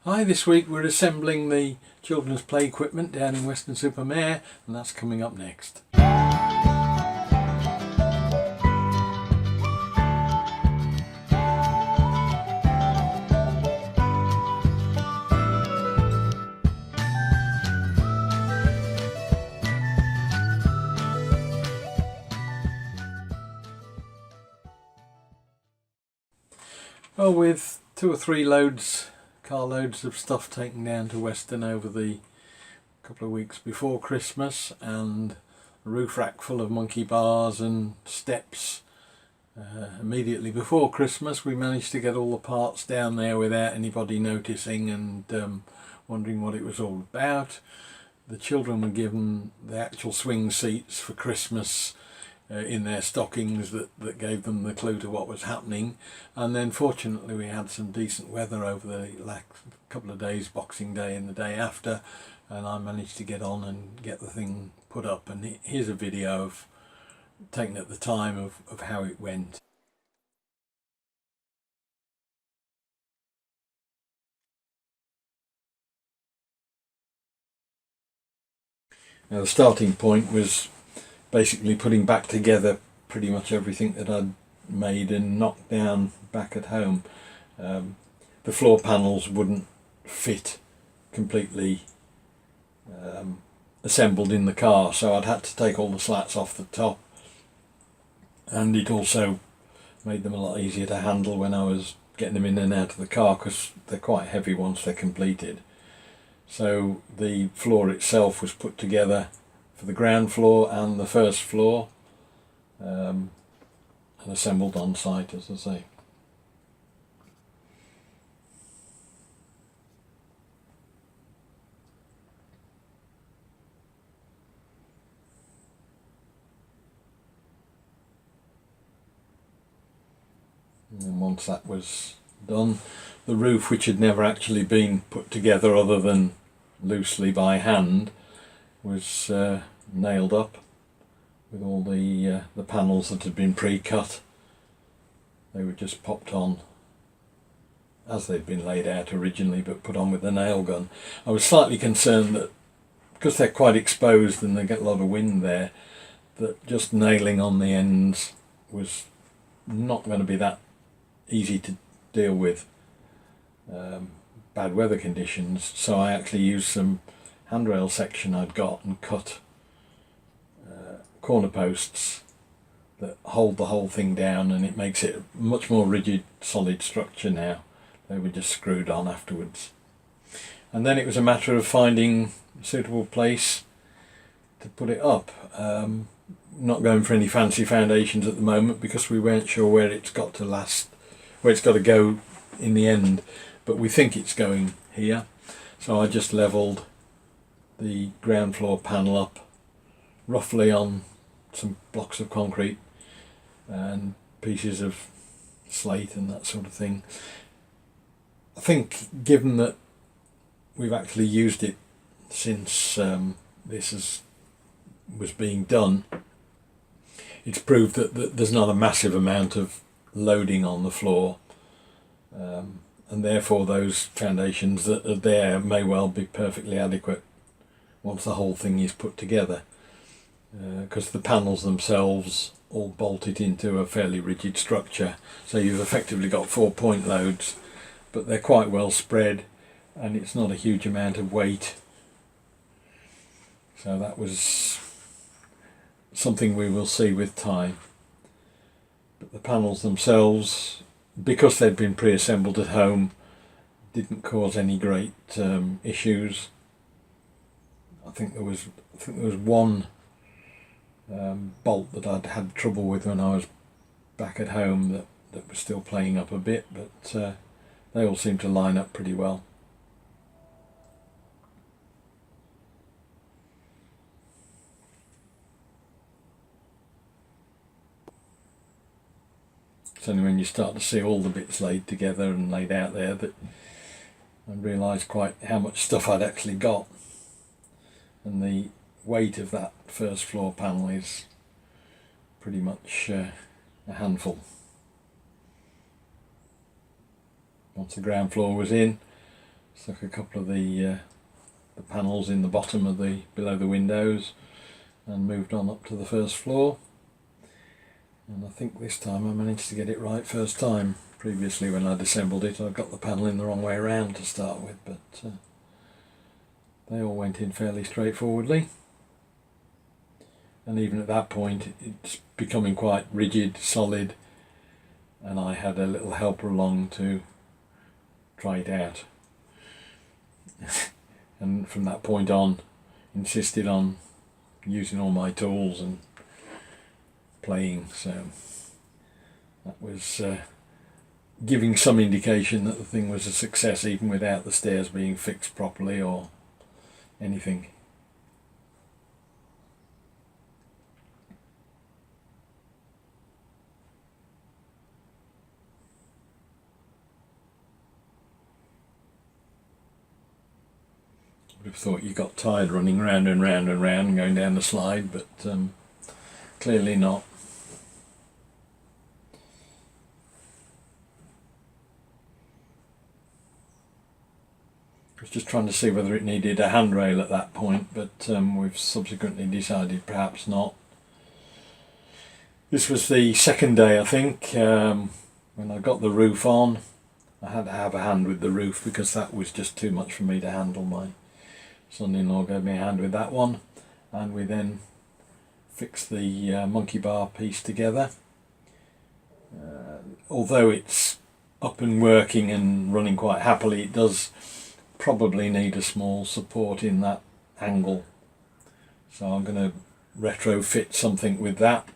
Hi, this week we're assembling the children's play equipment down in Weston-super-Mare, and that's coming up next. Well, with 2 or 3 car loads of stuff taken down to Weston over the couple of weeks before Christmas, and a roof rack full of monkey bars and steps immediately before Christmas, we managed to get all the parts down there without anybody noticing and wondering what it was all about. The children were given the actual swing seats for Christmas in their stockings that gave them the clue to what was happening, and then fortunately we had some decent weather over the couple of days, Boxing Day and the day after, and I managed to get on and get the thing put up. And here's a video of taken at the time of how it went. Now the starting point was basically putting back together pretty much everything that I'd made and knocked down back at home. The floor panels wouldn't fit completely assembled in the car, so I'd had to take all the slats off the top, and it also made them a lot easier to handle when I was getting them in and out of the car, because they're quite heavy once they're completed. So the floor itself was put together for the ground floor and the first floor, and assembled on site, as I say. And once that was done, the roof, which had never actually been put together other than loosely by hand, was nailed up with all the panels that had been pre-cut. They were just popped on as they'd been laid out originally, but put on with the nail gun. I was slightly concerned that because they're quite exposed and they get a lot of wind there, that just nailing on the ends was not going to be that easy to deal with bad weather conditions. So I actually used some handrail section I'd got and cut corner posts that hold the whole thing down, and it makes it a much more rigid, solid structure now. They were just screwed on afterwards. And then it was a matter of finding a suitable place to put it up. Not going for any fancy foundations at the moment because we weren't sure where it's got to go in the end, but we think it's going here. So I just levelled the ground floor panel up roughly on some blocks of concrete and pieces of slate and that sort of thing. I think, given that we've actually used it since this was being done, it's proved that there's not a massive amount of loading on the floor, and therefore those foundations that are there may well be perfectly adequate once the whole thing is put together, because the panels themselves all bolted into a fairly rigid structure, so you've effectively got 4 point loads, but they're quite well spread and it's not a huge amount of weight. So that was something we will see with time. But the panels themselves, because they'd been pre-assembled at home, didn't cause any great issues. I think there was one bolt that I'd had trouble with when I was back at home that was still playing up a bit, but they all seem to line up pretty well. It's only when you start to see all the bits laid together and laid out there that I realised quite how much stuff I'd actually got. And the weight of that first floor panel is pretty much a handful. Once the ground floor was in, stuck a couple of the panels in the bottom of below the windows, and moved on up to the first floor. And I think this time I managed to get it right first time. Previously, when I'd assembled it, I got the panel in the wrong way around to start with, but they all went in fairly straightforwardly. And even at that point, it's becoming quite rigid, solid, and I had a little helper along to try it out. And from that point on, insisted on using all my tools and playing, so that was giving some indication that the thing was a success, even without the stairs being fixed properly or anything. I would have thought you got tired running round and round and round and going down the slide, but clearly not. I was just trying to see whether it needed a handrail at that point, but we've subsequently decided perhaps not. This was the second day, I think, when I got the roof on. I had to have a hand with the roof because that was just too much for me to handle. My son-in-law gave me a hand with that one, and we then fixed the monkey bar piece together. Although it's up and working and running quite happily, it does probably need a small support in that angle, so I'm going to retrofit something with that.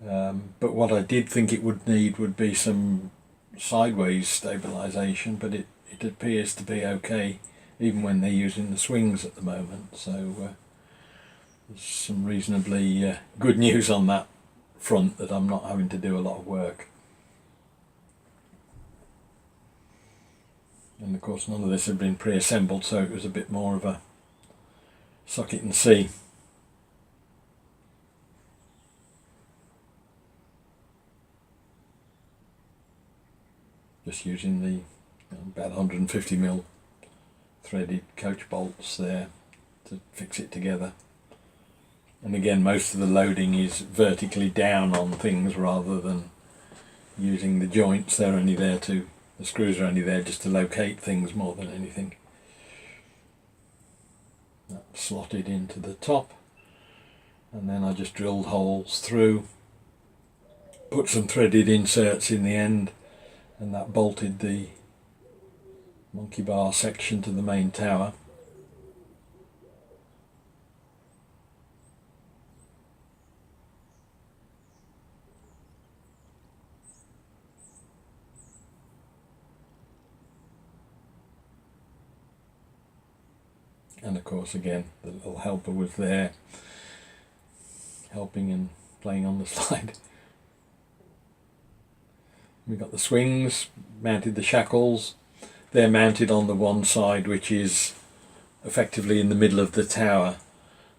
But what I did think it would need would be some sideways stabilisation, but it appears to be okay even when they're using the swings at the moment, so there's some reasonably good news on that front, that I'm not having to do a lot of work. And of course none of this had been pre-assembled, so it was a bit more of a suck it and see. Just using the about 150mm threaded coach bolts there to fix it together. And again, most of the loading is vertically down on things rather than using the joints. They're only there to, the screws are only there just to locate things more than anything. That's slotted into the top, and then I just drilled holes through, put some threaded inserts in the end, and that bolted the monkey bar section to the main tower. And of course again the little helper was there helping and playing on the slide. We got the swings, mounted the shackles. They're mounted on the one side which is effectively in the middle of the tower,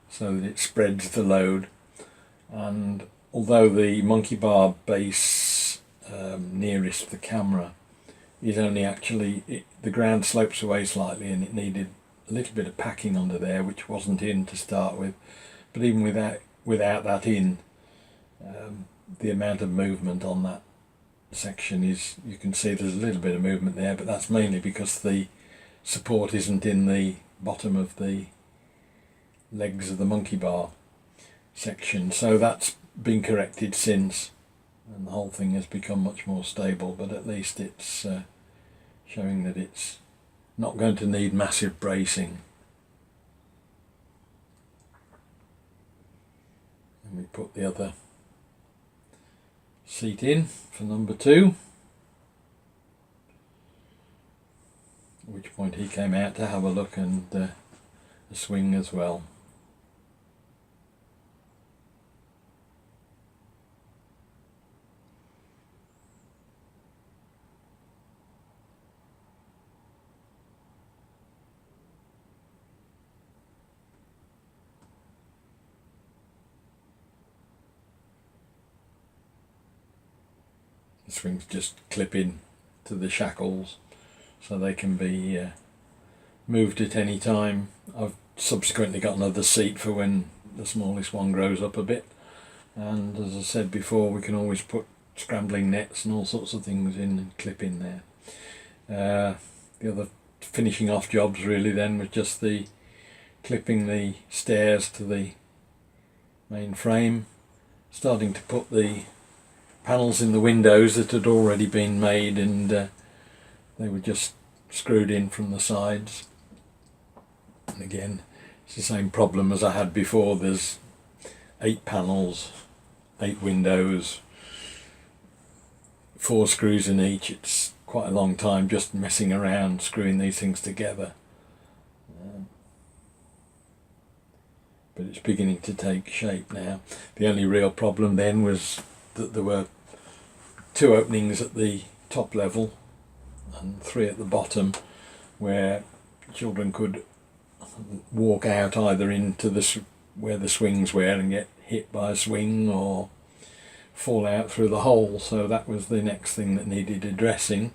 so that it spreads the load. And although the monkey bar base nearest the camera is only actually, the ground slopes away slightly, and it needed a little bit of packing under there which wasn't in to start with, but even without that in, the amount of movement on that section is, you can see there's a little bit of movement there, but that's mainly because the support isn't in the bottom of the legs of the monkey bar section, so that's been corrected since, and the whole thing has become much more stable, but at least it's showing that it's not going to need massive bracing. And we put the other seat in for number 2, at which point he came out to have a look and a swing as well. The swings just clip in to the shackles so they can be moved at any time. I've subsequently got another seat for when the smallest one grows up a bit, and as I said before, we can always put scrambling nets and all sorts of things in and clip in there. The other finishing off jobs really then was just the clipping the stairs to the main frame, starting to put the panels in the windows that had already been made, and they were just screwed in from the sides. And again, it's the same problem as I had before. There's 8 panels, 8 windows, 4 screws in each. It's quite a long time just messing around screwing these things together. But it's beginning to take shape now. The only real problem then was that there were 2 openings at the top level and 3 at the bottom, where children could walk out either into where the swings were and get hit by a swing, or fall out through the hole. So that was the next thing that needed addressing.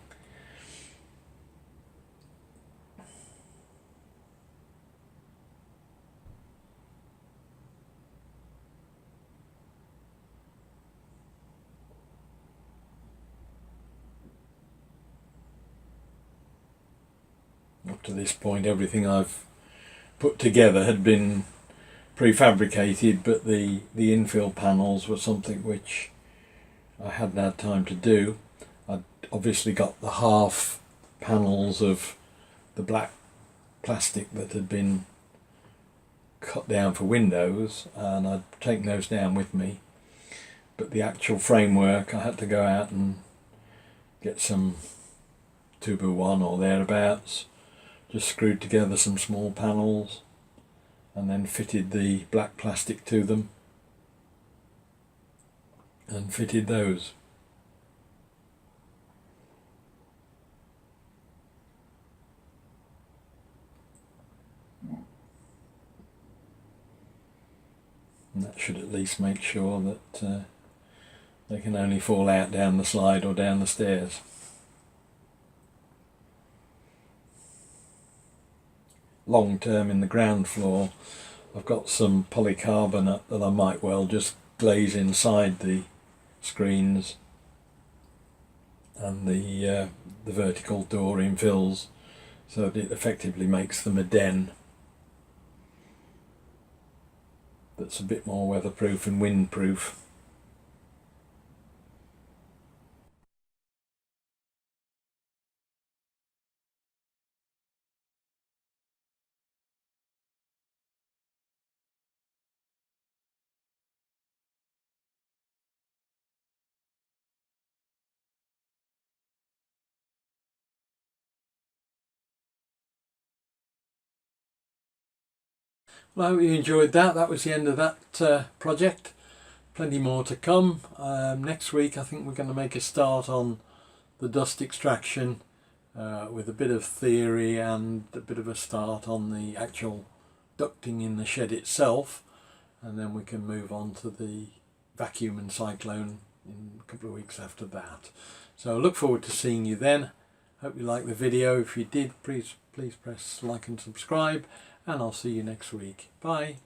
Up to this point, everything I've put together had been prefabricated, but the infill panels were something which I hadn't had time to do. I'd obviously got the half panels of the black plastic that had been cut down for windows, and I'd taken those down with me, but the actual framework I had to go out and get some 2x1 or thereabouts, just screwed together some small panels and then fitted the black plastic to them and fitted those. And that should at least make sure that they can only fall out down the slide or down the stairs. Long term in the ground floor, I've got some polycarbonate that I might well just glaze inside the screens and the vertical door infills, so that it effectively makes them a den that's a bit more weatherproof and windproof. Well, I hope you enjoyed that. That was the end of that project. Plenty more to come. Next week I think we're going to make a start on the dust extraction with a bit of theory and a bit of a start on the actual ducting in the shed itself, and then we can move on to the vacuum and cyclone in a couple of weeks after that. So I look forward to seeing you then. Hope you liked the video. If you did, please press like and subscribe, and I'll see you next week. Bye.